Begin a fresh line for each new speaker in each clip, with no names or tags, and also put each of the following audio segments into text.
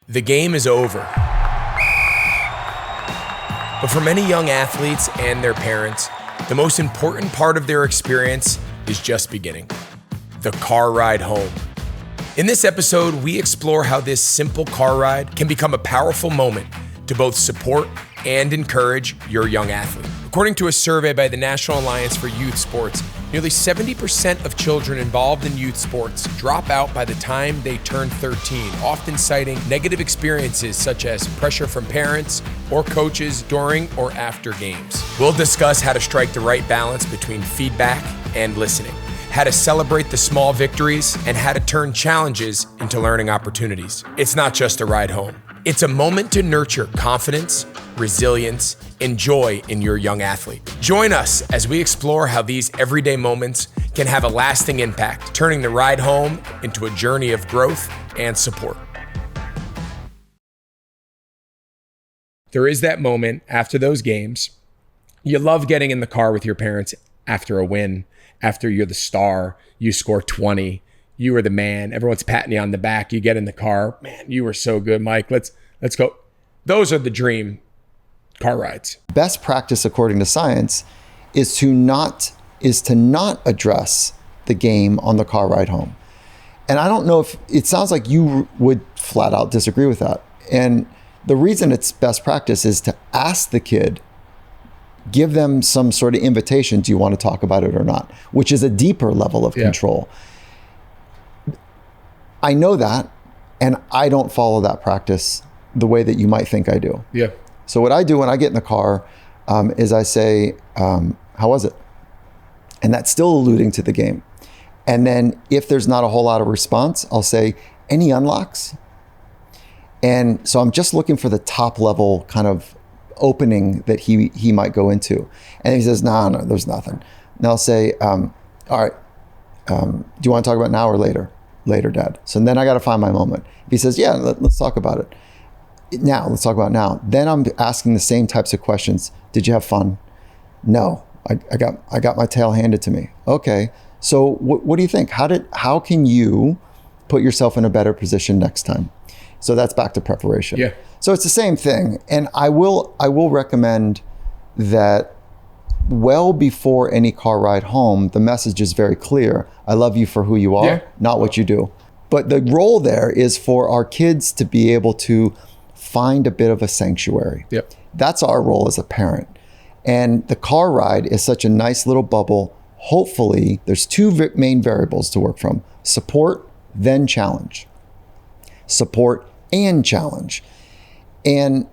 The game is over. But for many young athletes and their parents, the most important part of their experience is just beginning. The car ride home. In this episode, we explore how this simple car ride can become a powerful moment to both support and encourage your young athlete. According to a survey by the National Alliance for Youth Sports, nearly 70% of children involved in youth sports drop out by the time they turn 13, often citing negative experiences such as pressure from parents or coaches during or after games. We'll discuss how to strike the right balance between feedback and listening, how to celebrate the small victories, and how to turn challenges into learning opportunities. It's not just a ride home. It's a moment to nurture confidence, resilience, and joy in your young athlete. Join us as we explore how these everyday moments can have a lasting impact, turning the ride home into a journey of growth and support. There is that moment after those games. You love getting in the car with your parents after a win, after you're the star, you score 20, you are the man, everyone's patting you on the back, you get in the car, man, you were so good, Mike, let's go. Those are the dream car rides.
Best practice, according to science, is to not address the game on the car ride home. And I don't know if it sounds like you would flat out disagree with that. And the reason it's best practice is to ask the kid, give them some sort of invitation. Do you want to talk about it or not? Which is a deeper level of control. I know that, and I don't follow that practice the way that you might think I do.
Yeah.
So what I do when I get in the car is I say, how was it? And that's still alluding to the game. And then if there's not a whole lot of response, I'll say, any unlocks? And so I'm just looking for the top level kind of opening that he might go into. And he says, no, there's nothing. And I'll say, all right, do you want to talk about now or later? Later, Dad. So then I got to find my moment. If he says, yeah, let's talk about it. Now, let's talk about now. Then I'm asking the same types of questions. Did you have fun? No, I got my tail handed to me. Okay, so what do you think? How can you put yourself in a better position next time? So that's back to preparation.
Yeah.
So it's the same thing. And I will recommend that well before any car ride home, the message is very clear. I love you for who you are, not what you do. But the role there is for our kids to be able to find a bit of a sanctuary.
Yep.
That's our role as a parent. And the car ride is such a nice little bubble. Hopefully, there's two main variables to work from: support, then challenge. Support and challenge. And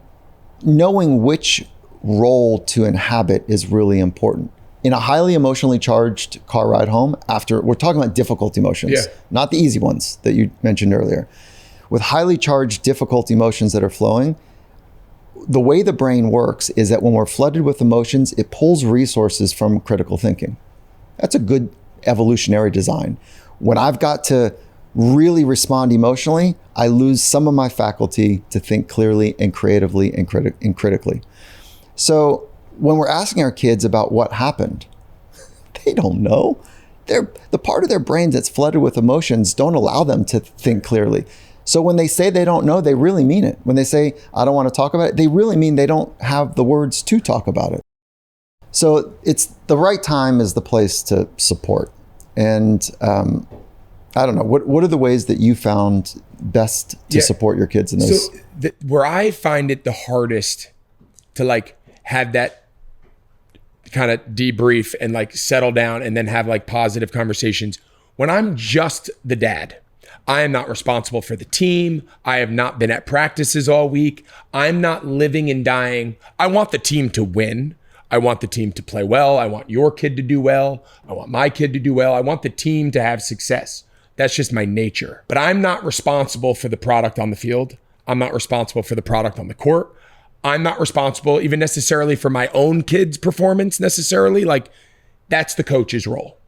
knowing which role to inhabit is really important. In a highly emotionally charged car ride home, we're talking about difficult emotions, not the easy ones that you mentioned earlier. With highly charged, difficult emotions that are flowing, the way the brain works is that when we're flooded with emotions, it pulls resources from critical thinking. That's a good evolutionary design. When I've got to really respond emotionally, I lose some of my faculty to think clearly and creatively and critically. So when we're asking our kids about what happened, they don't know. The part of their brain that's flooded with emotions don't allow them to think clearly. So when they say they don't know, they really mean it. When they say, I don't want to talk about it, they really mean they don't have the words to talk about it. So it's the right time is the place to support. And I don't know, what are the ways that you found best to support your kids in those?
So where I find it the hardest to have that kind of debrief and settle down and then have positive conversations, when I'm just the dad. I am not responsible for the team. I have not been at practices all week. I'm not living and dying. I want the team to win. I want the team to play well. I want your kid to do well. I want my kid to do well. I want the team to have success. That's just my nature. But I'm not responsible for the product on the field. I'm not responsible for the product on the court. I'm not responsible even necessarily for my own kid's performance necessarily. That's the coach's role.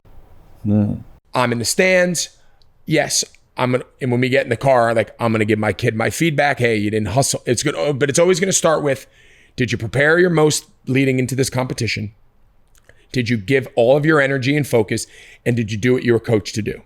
I'm in the stands. Yes, and when we get in the car, I'm going to give my kid my feedback. Hey, you didn't hustle. It's good, but it's always going to start with, did you prepare your most leading into this competition? Did you give all of your energy and focus? And did you do what you were coached to do?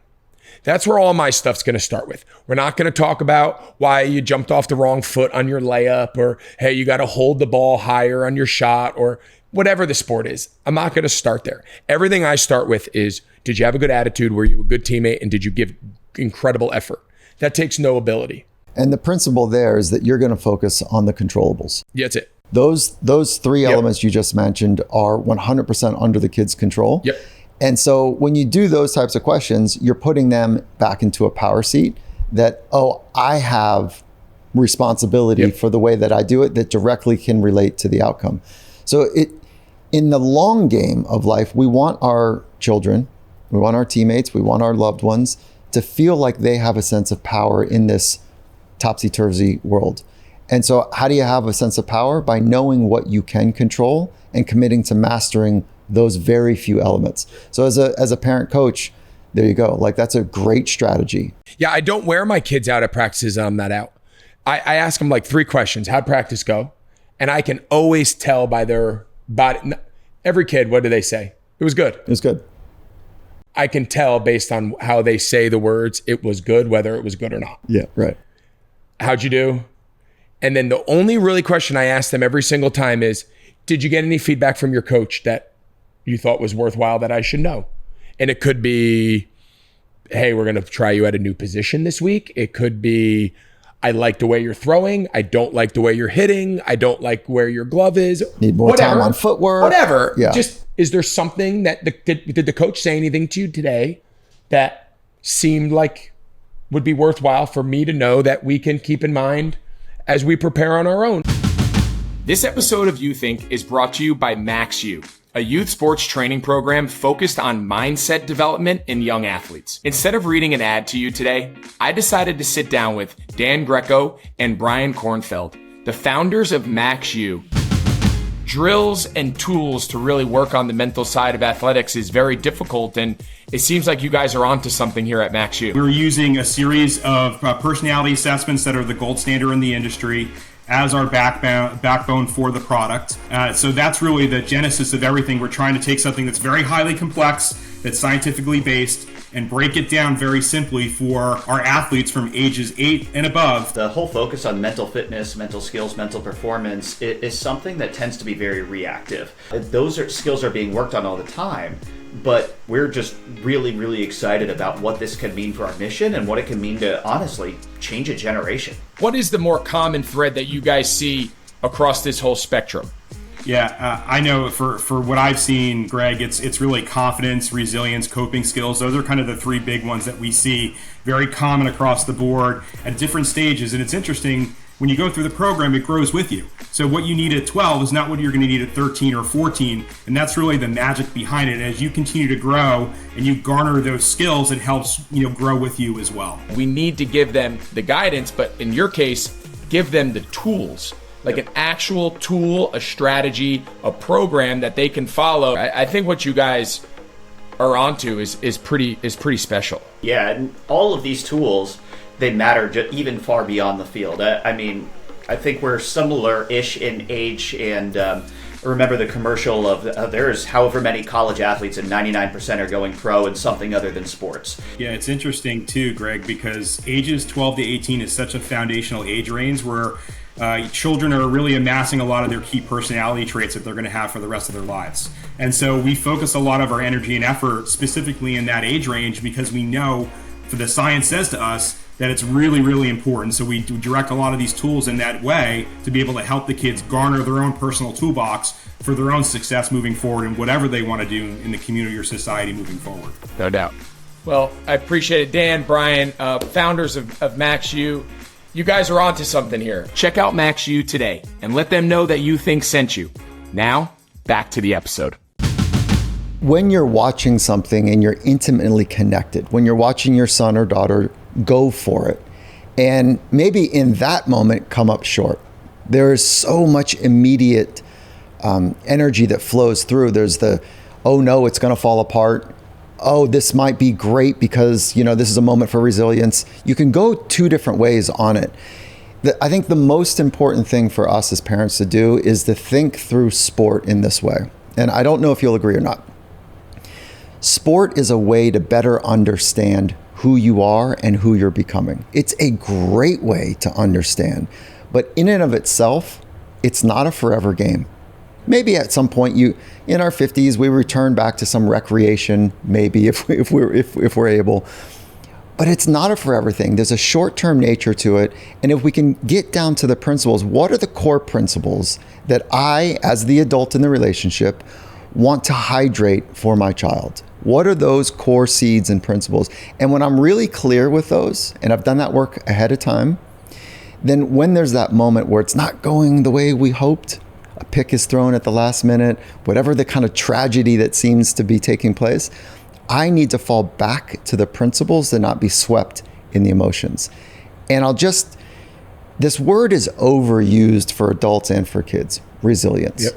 That's where all my stuff's going to start with. We're not going to talk about why you jumped off the wrong foot on your layup, or, hey, you got to hold the ball higher on your shot, or whatever the sport is. I'm not going to start there. Everything I start with is, did you have a good attitude? Were you a good teammate? And did you give incredible effort? That takes no ability.
And the principle there is that you're going to focus on the controllables.
Yeah, that's it.
Those three elements you just mentioned are 100% under the kid's control.
Yep.
And so when you do those types of questions, you're putting them back into a power seat that, oh, I have responsibility for the way that I do it that directly can relate to the outcome. So in the long game of life, we want our children, we want our teammates, we want our loved ones to feel like they have a sense of power in this topsy-turvy world. And so how do you have a sense of power? By knowing what you can control and committing to mastering those very few elements. So as a parent coach, there you go. Like, that's a great strategy.
Yeah, I don't wear my kids out at practices and I'm not out. I ask them like 3 questions. How'd practice go? And I can always tell by their body. Every kid, what do they say? It was good.
It was good.
I can tell based on how they say the words, it was good, whether it was good or not.
Yeah, right.
How'd you do? And then the only really question I ask them every single time is, did you get any feedback from your coach that you thought was worthwhile that I should know? And it could be, hey, we're going to try you at a new position this week. It could be, I like the way you're throwing. I don't like the way you're hitting. I don't like where your glove is.
Need more time on footwork.
Whatever.
Yeah.
Just, is there something that, did the coach say anything to you today that seemed like would be worthwhile for me to know that we can keep in mind as we prepare on our own? This episode of You Think is brought to you by Max U, a youth sports training program focused on mindset development in young athletes. Instead of reading an ad to you today, I decided to sit down with Dan Greco and Brian Kornfeld, the founders of Max U. Drills and tools to really work on the mental side of athletics is very difficult, and it seems like you guys are onto something here at Max U.
We're using a series of personality assessments that are the gold standard in the industry as our backbone for the product. So that's really the genesis of everything. We're trying to take something that's very highly complex, that's scientifically based, and break it down very simply for our athletes from ages 8 and above.
The whole focus on mental fitness, mental skills, mental performance is something that tends to be very reactive. Those skills are being worked on all the time, but we're just really, really excited about what this can mean for our mission and what it can mean to, honestly, change a generation.
What is the more common thread that you guys see across this whole spectrum?
Yeah, I know for what I've seen, Greg, it's really confidence, resilience, coping skills. Those are kind of the 3 big ones that we see very common across the board at different stages. And it's interesting, when you go through the program, it grows with you. So what you need at 12 is not what you're going to need at 13 or 14. And that's really the magic behind it. As you continue to grow and you garner those skills, it helps, grow with you as well.
We need to give them the guidance, but in your case, give them the tools. Like an actual tool, a strategy, a program that they can follow. I think what you guys are onto is pretty special.
Yeah, and all of these tools, they matter even far beyond the field. I mean, I think we're similar-ish in age, and remember the commercial of there's however many college athletes and 99% are going pro in something other than sports.
Yeah, it's interesting too, Greg, because ages 12 to 18 is such a foundational age range where children are really amassing a lot of their key personality traits that they're going to have for the rest of their lives. And so we focus a lot of our energy and effort specifically in that age range because we know, for the science says to us, that it's really, really important. So we direct a lot of these tools in that way to be able to help the kids garner their own personal toolbox for their own success moving forward and whatever they want to do in the community or society moving forward.
No doubt. Well, I appreciate it. Dan, Brian, founders of Max U. You guys are onto something here. Check out Max U today and let them know that You Think sent you. Now, back to the episode.
When you're watching something and you're intimately connected, when you're watching your son or daughter go for it, and maybe in that moment come up short, there is so much immediate energy that flows through. There's the, oh no, it's going to fall apart. Oh, this might be great because, this is a moment for resilience. You can go 2 different ways on it. I think the most important thing for us as parents to do is to think through sport in this way. And I don't know if you'll agree or not. Sport is a way to better understand who you are and who you're becoming. It's a great way to understand, but in and of itself, it's not a forever game. Maybe at some point in our 50s, we return back to some recreation, maybe if we're able, but it's not a forever thing. There's a short-term nature to it. And if we can get down to the principles, what are the core principles that I, as the adult in the relationship, want to hydrate for my child? What are those core seeds and principles? And when I'm really clear with those, and I've done that work ahead of time, then when there's that moment where it's not going the way we hoped, a pick is thrown at the last minute, whatever the kind of tragedy that seems to be taking place, I need to fall back to the principles and not be swept in the emotions. And this word is overused for adults and for kids, resilience.
Yep.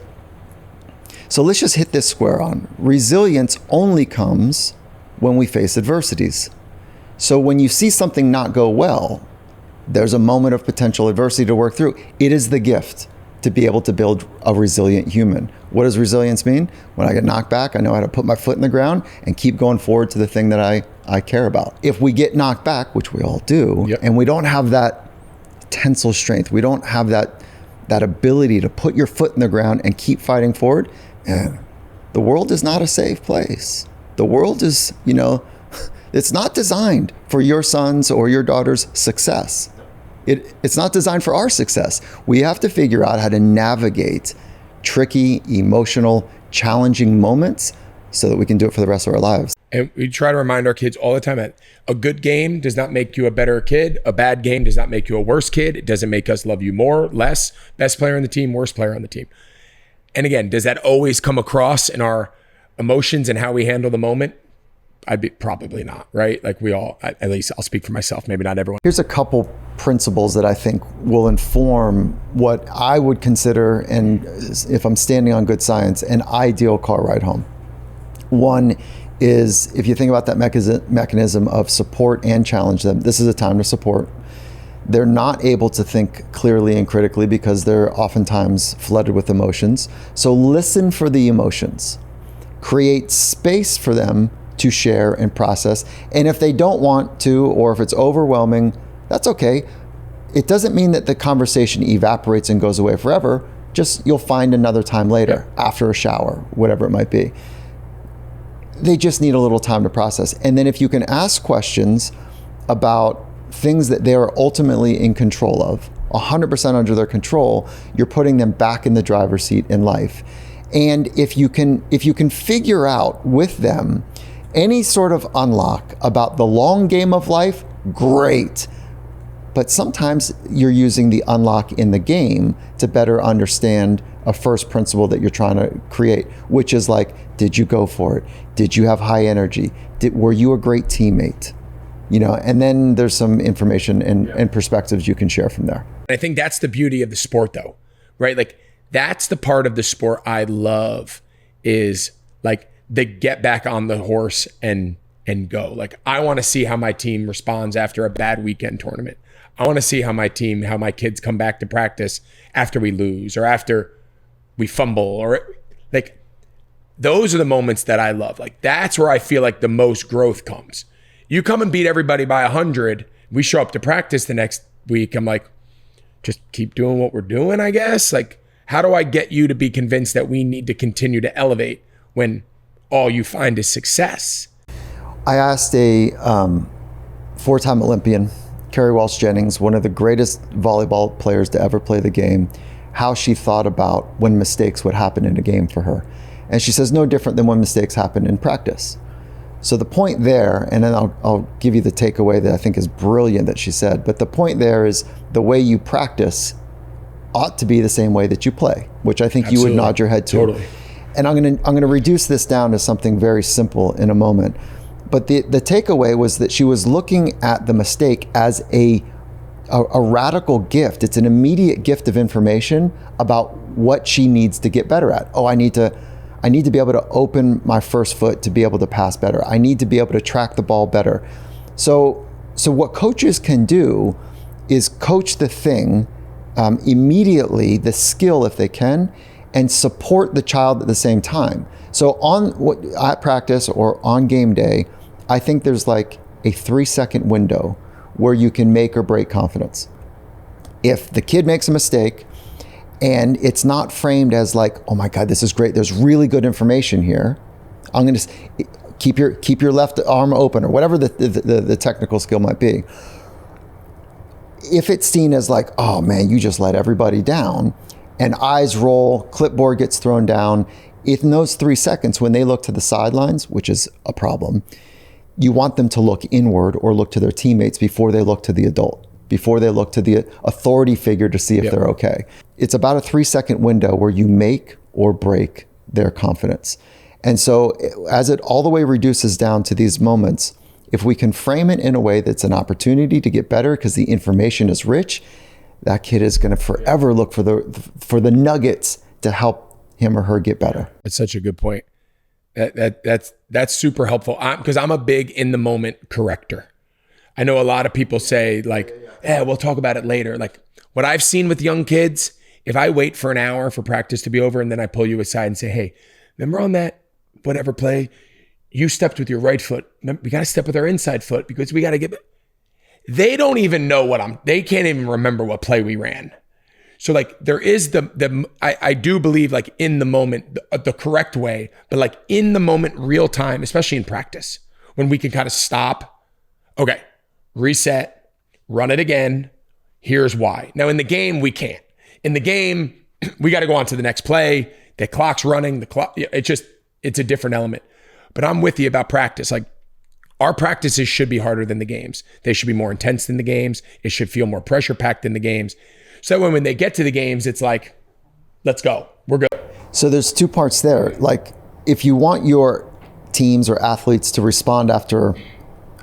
So let's just hit this square on. Resilience only comes when we face adversities. So when you see something not go well, there's a moment of potential adversity to work through. It is the gift to be able to build a resilient human. What does resilience mean? When I get knocked back, I know how to put my foot in the ground and keep going forward to the thing that I care about. If we get knocked back, which we all do,
yep,
and we don't have that tensile strength, we don't have that ability to put your foot in the ground and keep fighting forward, and the world is not a safe place. The world is, it's not designed for your son's or your daughter's success. It's not designed for our success. We have to figure out how to navigate tricky, emotional, challenging moments so that we can do it for the rest of our lives.
And we try to remind our kids all the time that a good game does not make you a better kid. A bad game does not make you a worse kid. It doesn't make us love you more, less, best player on the team, worst player on the team. And again, does that always come across in our emotions and how we handle the moment? Probably not, right? Like we all, at least I'll speak for myself, maybe not everyone.
Here's a couple principles that I think will inform what I would consider, and if I'm standing on good science, an ideal car ride home. One is, if you think about that mechanism of support and challenge them, this is a time to support. They're not able to think clearly and critically because they're oftentimes flooded with emotions. So listen for the emotions. Create space for them to share and process. And if they don't want to, or if it's overwhelming, that's okay. It doesn't mean that the conversation evaporates and goes away forever. Just you'll find another time later, after a shower, whatever it might be. They just need a little time to process. And then if you can ask questions about things that they are ultimately in control of, 100% under their control, you're putting them back in the driver's seat in life. And if you can figure out with them any sort of unlock about the long game of life, great. But sometimes you're using the unlock in the game to better understand a first principle that you're trying to create, which is like, did you go for it? Did you have high energy? Were you a great teammate? And then there's some information and perspectives you can share from there.
I think that's the beauty of the sport though, right? Like that's the part of the sport I love, is like the get back on the horse and go. Like I want to see how my team responds after a bad weekend tournament. I want to see how my kids come back to practice after we lose or after we fumble, or like those are the moments that I love. Like that's where I feel like the most growth comes. You come and beat everybody by 100. We show up to practice the next week. I'm like, just keep doing what we're doing, I guess. Like, how do I get you to be convinced that we need to continue to elevate when all you find is success?
I asked a four-time Olympian, Carrie Walsh-Jennings, one of the greatest volleyball players to ever play the game, how she thought about when mistakes would happen in a game for her. And she says, no different than when mistakes happen in practice. So the point there, and then I'll give you the takeaway that I think is brilliant that she said, but the point there is the way you practice ought to be the same way that you play, which I think
Absolutely.
You would nod your head to.
Totally.
And I'm gonna reduce this down to something very simple in a moment. But the takeaway was that she was looking at the mistake as a radical gift. It's an immediate gift of information about what she needs to get better at. Oh, I need to be able to open my first foot to be able to pass better. I need to be able to track the ball better. So what coaches can do is coach the thing immediately, the skill if they can, and support the child at the same time. So at practice or on game day, I think there's like a 3-second window where you can make or break confidence. If the kid makes a mistake and it's not framed as like, oh my God, this is great, there's really good information here, I'm going to keep your left arm open, or whatever the technical skill might be. If it's seen as like, oh man, you just let everybody down, and eyes roll, clipboard gets thrown down, in those 3 seconds when they look to the sidelines, which is a problem, you want them to look inward or look to their teammates before they look to the adult, before they look to the authority figure to see if they're okay. It's about a 3-second window where you make or break their confidence. And so as it all the way reduces down to these moments, if we can frame it in a way that's an opportunity to get better because the information is rich, that kid is going to forever look for the nuggets to help him or her get better.
That's such a good point. That's super helpful, because I'm a big in the moment corrector. I know a lot of people say like, we'll talk about it later. Like what I've seen with young kids, if I wait for an hour for practice to be over and then I pull you aside and say, hey, remember on that whatever play, you stepped with your right foot. We got to step with our inside foot because we got to get, they don't even know they can't even remember what play we ran. So like there is I do believe like in the moment, the correct way, but like in the moment, real time, especially in practice, when we can kind of stop, okay, reset, run it again. Here's why. Now in the game, we can't. In the game, we got to go on to the next play. The clock's running, it's a different element. But I'm with you about practice. Like our practices should be harder than the games. They should be more intense than the games. It should feel more pressure packed than the games. So when they get to the games, it's like, let's go, we're good.
So there's 2 parts there. Like if you want your teams or athletes to respond after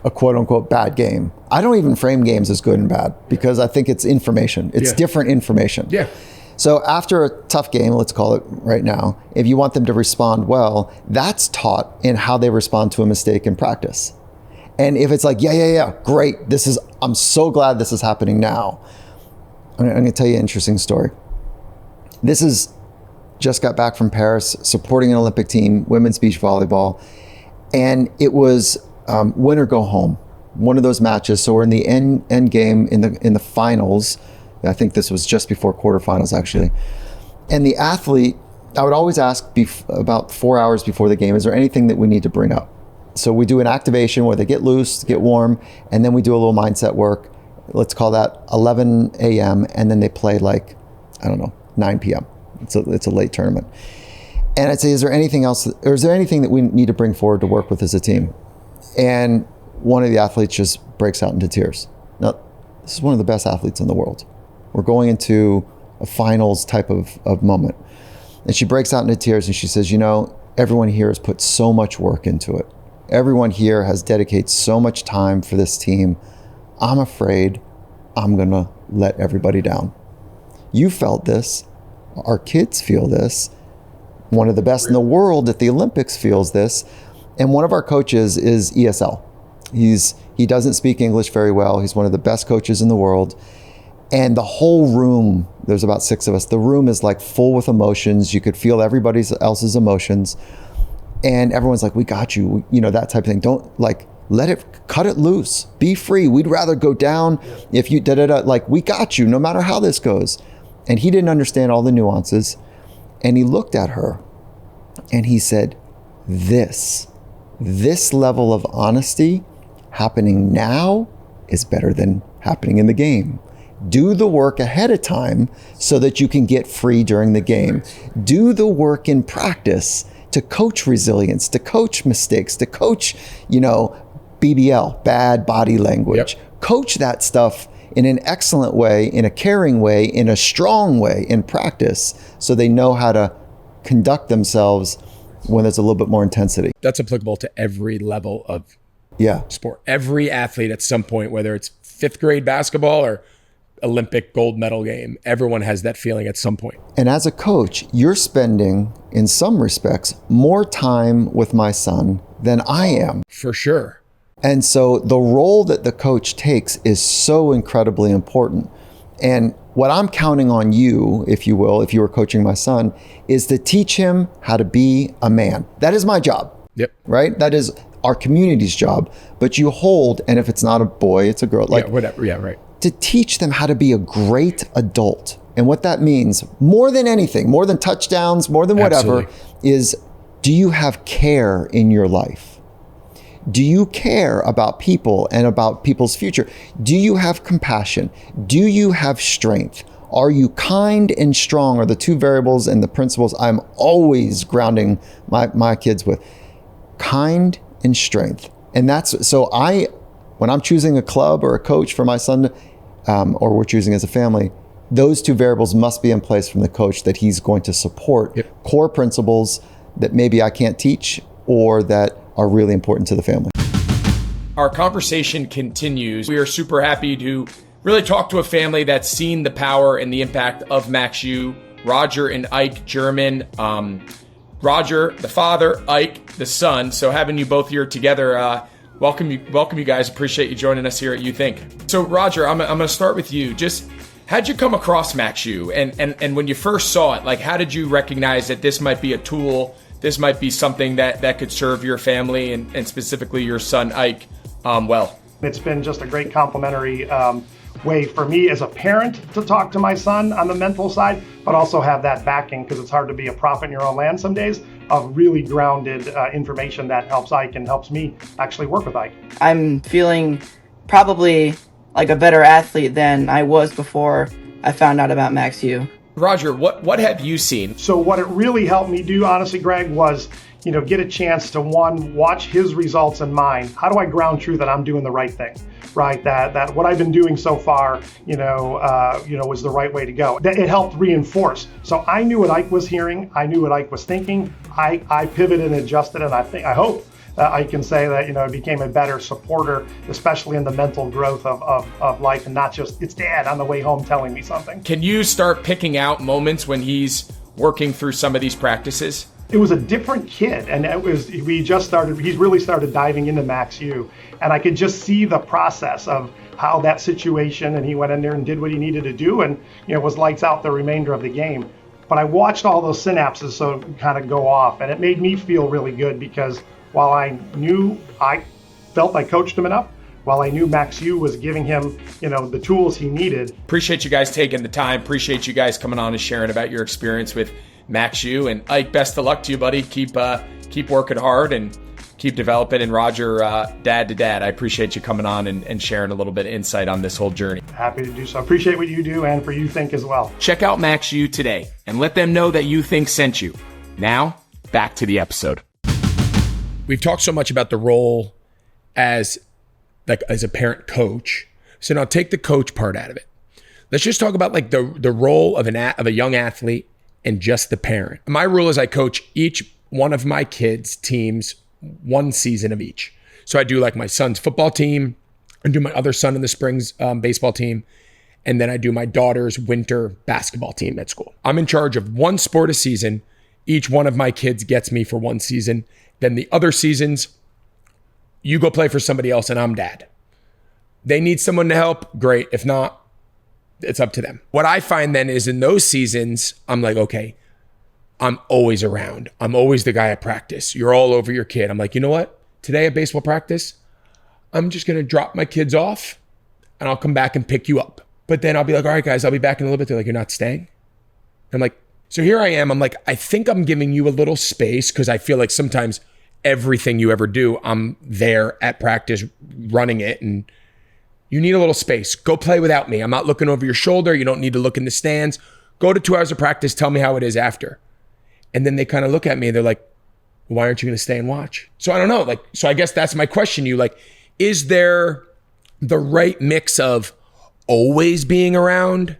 a quote unquote bad game, I don't even frame games as good and bad because I think it's information. It's different information.
Yeah.
So after a tough game, let's call it right now, if you want them to respond well, that's taught in how they respond to a mistake in practice. And if it's like, yeah, great, I'm so glad this is happening now. I'm going to tell you an interesting story. This is just got back from Paris, supporting an Olympic team, women's beach volleyball. And it was win or go home, one of those matches. So we're in the end game in the finals. I think this was just before quarterfinals, actually. And the athlete, I would always ask about 4 hours before the game, is there anything that we need to bring up? So we do an activation where they get loose, get warm, and then we do a little mindset work. Let's call that 11 a.m. And then they play like, 9 p.m. It's a late tournament. And I'd say, is there anything else, or is there anything that we need to bring forward to work with as a team? And one of the athletes just breaks out into tears. Now, this is one of the best athletes in the world. We're going into a finals type of moment. And she breaks out into tears and she says, everyone here has put so much work into it. Everyone here has dedicated so much time for this team. I'm afraid I'm going to let everybody down. You felt this. Our kids feel this. One of the best in the world at the Olympics feels this. And one of our coaches is ESL. He doesn't speak English very well. He's one of the best coaches in the world. And the whole room, there's about 6 of us, the room is like full with emotions. You could feel everybody else's emotions. And everyone's like, we got you, that type of thing. Don't cut it loose. Be free. We'd rather go down if you like, we got you no matter how this goes. And he didn't understand all the nuances. And he looked at her and he said, this level of honesty happening now is better than happening in the game. Do the work ahead of time so that you can get free during the game. Do the work in practice to coach resilience, to coach mistakes, to coach, BBL, bad body language. Yep. Coach that stuff in an excellent way, in a caring way, in a strong way in practice so they know how to conduct themselves when there's a little bit more intensity.
That's applicable to every level of sport. Every athlete at some point, whether it's 5th grade basketball or Olympic gold medal game, everyone has that feeling at some point.
And as a coach, you're spending, in some respects, more time with my son than I am.
For sure.
And so the role that the coach takes is so incredibly important. And what I'm counting on you, if you will, if you were coaching my son, is to teach him how to be a man. That is my job.
Yep.
Right? That is our community's job. But you hold, and if it's not a boy, it's a girl. Like,
yeah, whatever. Yeah, right.
To teach them how to be a great adult. And what that means, more than anything, more than touchdowns, more than whatever, is, do you have care in your life? Do you care about people and about people's future? Do you have compassion? Do you have strength? Are you kind and strong are the two variables and the principles I'm always grounding my kids with. Kind and strength. And that's, so when I'm choosing a club or a coach for my son, or we're choosing as a family, those two variables must be in place from the coach, that he's going to support core principles that maybe I can't teach or that are really important to the family.
Our conversation continues. We are super happy to really talk to a family that's seen the power and the impact of Max U, Roger and Ike German. Roger, the father, Ike, the son. So having you both here together, welcome you guys. Appreciate you joining us here at You Think. So Roger, I'm going to start with you. Just how'd you come across Max U? And when you first saw it, like, how did you recognize that this might be a tool, this might be something that could serve your family and specifically your son, Ike, well?
It's been just a great complimentary way for me as a parent to talk to my son on the mental side, but also have that backing, because it's hard to be a prophet in your own land some days, of really grounded information that helps Ike and helps me actually work with Ike.
I'm feeling probably like a better athlete than I was before I found out about Max U.
Roger, what have you seen?
So what it really helped me do, honestly, Greg, was get a chance to, one, watch his results and mine. How do I ground true that I'm doing the right thing, right? That what I've been doing so far, was the right way to go. It helped reinforce. So I knew what Ike was hearing. I knew what Ike was thinking. I pivoted and adjusted, and I hope I can say that, it became a better supporter, especially in the mental growth of life, and not just, it's dad on the way home telling me something.
Can you start picking out moments when he's working through some of these practices?
It was a different kid, and he really started diving into Max U, and I could just see the process of how that situation, and he went in there and did what he needed to do, and was lights out the remainder of the game. But I watched all those synapses kind of go off, and it made me feel really good, because while I felt I coached him enough, while I knew Max U was giving him, the tools he needed.
Appreciate you guys taking the time. Appreciate you guys coming on and sharing about your experience with Max U. And Ike, best of luck to you, buddy. Keep working hard and keep developing. And Roger, dad to dad, I appreciate you coming on and sharing a little bit of insight on this whole journey.
Happy to do so. Appreciate what you do, and for You Think as well.
Check out Max U today and let them know that You Think sent you. Now, back to the episode. We've talked so much about the role as a parent coach. So now take the coach part out of it. Let's just talk about the role of a young athlete and just the parent. My rule is I coach each one of my kids' teams one season of each. So I do my son's football team, I do my other son in the spring's baseball team, and then I do my daughter's winter basketball team at school. I'm in charge of one sport a season. Each one of my kids gets me for one season. Then the other seasons, you go play for somebody else and I'm dad. They need someone to help, great. If not, it's up to them. What I find then is in those seasons, I'm like, okay, I'm always around. I'm always the guy at practice. You're all over your kid. I'm like, you know what? Today at baseball practice, I'm just going to drop my kids off and I'll come back and pick you up. But then I'll be like, all right, guys, I'll be back in a little bit. They're like, you're not staying? I'm like, so here I am. I'm like, I think I'm giving you a little space because I feel like sometimes everything you ever do, I'm there at practice running it, and you need a little space. Go play without me. I'm not looking over your shoulder. You don't need to look in the stands. Go to 2 hours of practice. Tell me how it is after. And then they kind of look at me and they're like, why aren't you going to stay and watch? So I don't know. So I guess that's my question to you. Is there the right mix of always being around,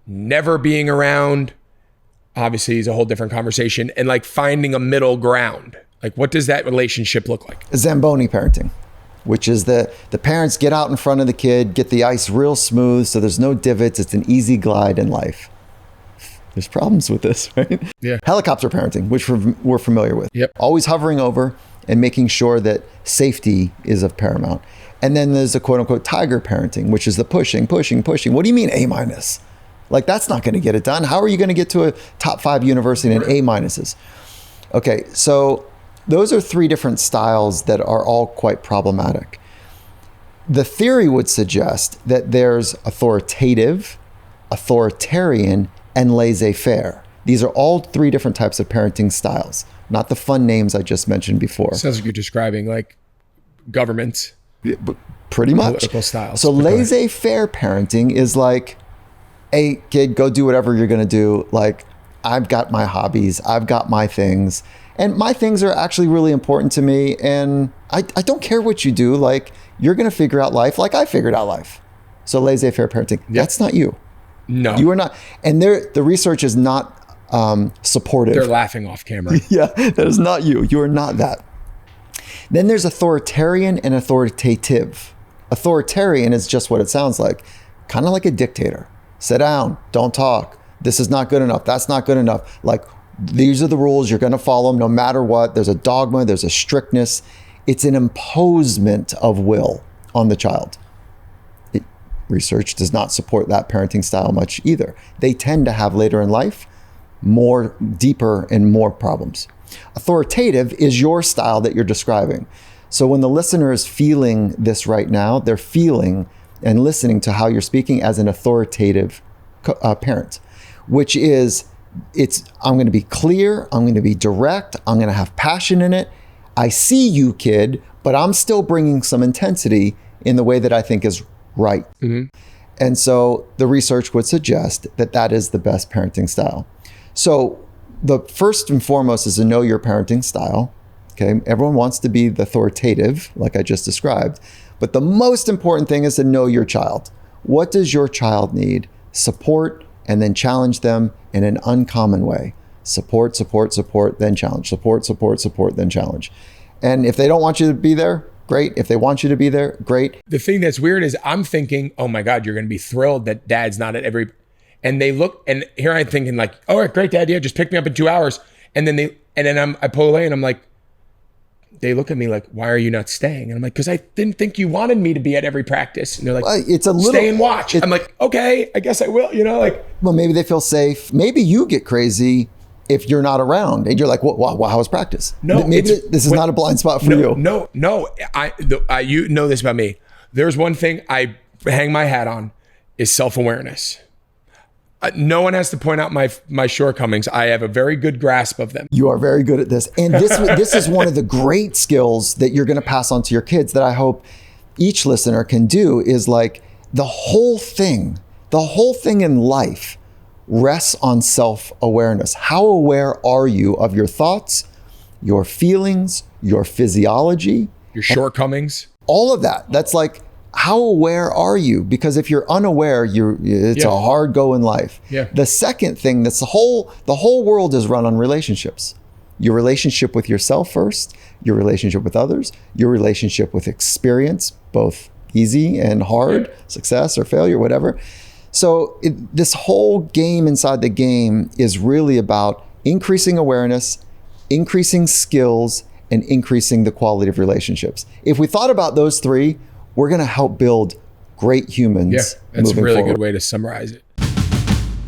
never being around? Obviously, it's a whole different conversation. And finding a middle ground. What does that relationship look like?
Zamboni parenting, which is the parents get out in front of the kid, get the ice real smooth so there's no divots. It's an easy glide in life. There's problems with this, right?
Yeah.
Helicopter parenting, which we're familiar with.
Yep.
Always hovering over and making sure that safety is of paramount. And then there's the quote unquote tiger parenting, which is the pushing. What do you mean A-? That's not going to get it done. How are you going to get to a top 5 university in A-? Okay, so Those are three different styles that are all quite problematic. The theory would suggest that there's authoritative, authoritarian, and laissez-faire. These are all three different types of parenting styles, not the fun names I just mentioned before.
Sounds like you're describing like governments.
Yeah, pretty much.
Political styles.
So laissez-faire parenting is like, hey, kid, go do whatever you're going to do. Like, I've got my hobbies. I've got my things. And my things are actually really important to me. And I don't care what you do. Like, you're going to figure out life like I figured out life. So laissez-faire parenting, that's not you.
No.
You are not. And the research is not supportive.
They're laughing off camera.
Yeah, that is not you. You are not that. Then there's authoritarian and authoritative. Authoritarian is just what it sounds like. Kind of like a dictator. Sit down, don't talk. This is not good enough. That's not good enough. Like, these are the rules. You're going to follow them no matter what. There's a dogma. There's a strictness. It's an imposement of will on the child. Research does not support that parenting style much either. They tend to have later in life more deeper and more problems. Authoritative is your style that you're describing. So when the listener is feeling this right now, they're feeling and listening to how you're speaking as an authoritative parent, which is, I'm going to be clear, I'm going to be direct, I'm going to have passion in it. I see you, kid, but I'm still bringing some intensity in the way that I think is right. Mm-hmm. And so the research would suggest that that is the best parenting style. So the first and foremost is to know your parenting style. Okay, everyone wants to be the authoritative, like I just described, but the most important thing is to know your child. What does your child need? Support, and then challenge them in an uncommon way. Support, support, support, then challenge. Support, support, support, then challenge. And if they don't want you to be there, great. If they want you to be there, great.
The thing that's weird is I'm thinking, oh my God, you're going to be thrilled that dad's not at every, and they look, and here I'm thinking like, all right, great, dad, yeah, just pick me up in 2 hours. And then I pull away and I'm like, they look at me like, why are you not staying? And I'm like, because I didn't think you wanted me to be at every practice. And they're like,
it's a little,
stay and watch. I'm like, okay, I guess I will, like.
Well, maybe they feel safe. Maybe you get crazy if you're not around and you're like, well, how was practice?
No,
maybe this is not a blind spot for you.
No. You know this about me. There's one thing I hang my hat on is self-awareness. No one has to point out my shortcomings. I have a very good grasp of them.
You are very good at this. And this is one of the great skills that you're going to pass on to your kids that I hope each listener can do is like the whole thing in life rests on self-awareness. How aware are you of your thoughts, your feelings, your physiology,
your shortcomings?
All of that. That's like, how aware are you? Because if you're unaware, it's a hard go in life.
Yeah.
The second thing, that's the whole world is run on relationships. Your relationship with yourself first, your relationship with others, your relationship with experience, both easy and hard, success or failure, whatever. So this whole game inside the game is really about increasing awareness, increasing skills, and increasing the quality of relationships. If we thought about those three, we're going to help build great humans.
Yeah, that's a really
forward.
good way to summarize it.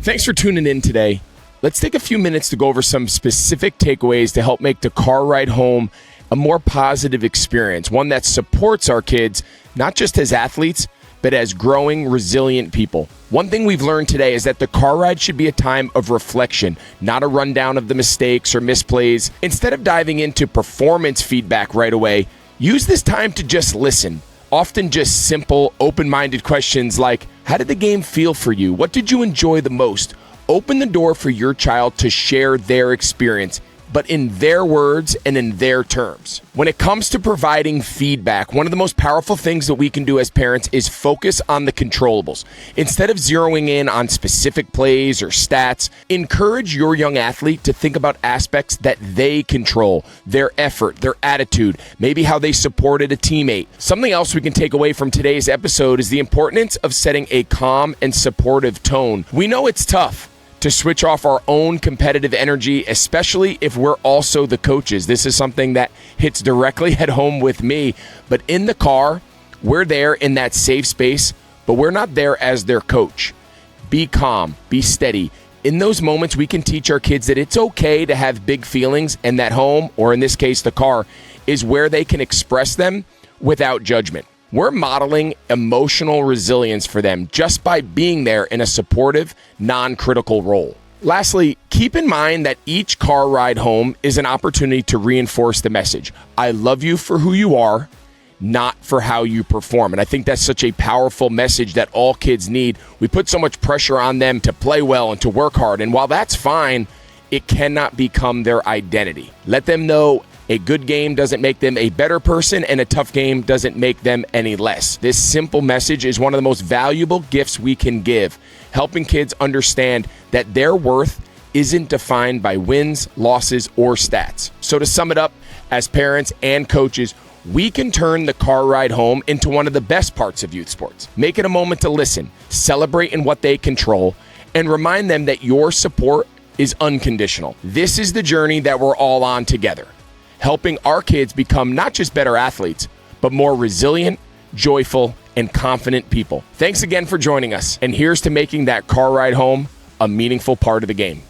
Thanks for tuning in today. Let's take a few minutes to go over some specific takeaways to help make the car ride home a more positive experience, one that supports our kids, not just as athletes, but as growing, resilient people. One thing we've learned today is that the car ride should be a time of reflection, not a rundown of the mistakes or misplays. Instead of diving into performance feedback right away, use this time to just listen. Often just simple, open-minded questions like, how did the game feel for you? What did you enjoy the most? Open the door for your child to share their experience, but in their words and in their terms. When it comes to providing feedback, one of the most powerful things that we can do as parents is focus on the controllables. Instead of zeroing in on specific plays or stats, encourage your young athlete to think about aspects that they control, their effort, their attitude, maybe how they supported a teammate. Something else we can take away from today's episode is the importance of setting a calm and supportive tone. We know it's tough to switch off our own competitive energy, especially if we're also the coaches. This is something that hits directly at home with me. But in the car, we're there in that safe space, but we're not there as their coach. Be calm, be steady. In those moments, we can teach our kids that it's okay to have big feelings and that home, or in this case, the car, is where they can express them without judgment. We're modeling emotional resilience for them just by being there in a supportive, non-critical role. Lastly, keep in mind that each car ride home is an opportunity to reinforce the message. I love you for who you are, not for how you perform. And I think that's such a powerful message that all kids need. We put so much pressure on them to play well and to work hard. And while that's fine, it cannot become their identity. Let them know a good game doesn't make them a better person, and a tough game doesn't make them any less. This simple message is one of the most valuable gifts we can give, helping kids understand that their worth isn't defined by wins, losses, or stats. So to sum it up, as parents and coaches, we can turn the car ride home into one of the best parts of youth sports. Make it a moment to listen, celebrate in what they control, and remind them that your support is unconditional. This is the journey that we're all on together, helping our kids become not just better athletes, but more resilient, joyful, and confident people. Thanks again for joining us, and here's to making that car ride home a meaningful part of the game.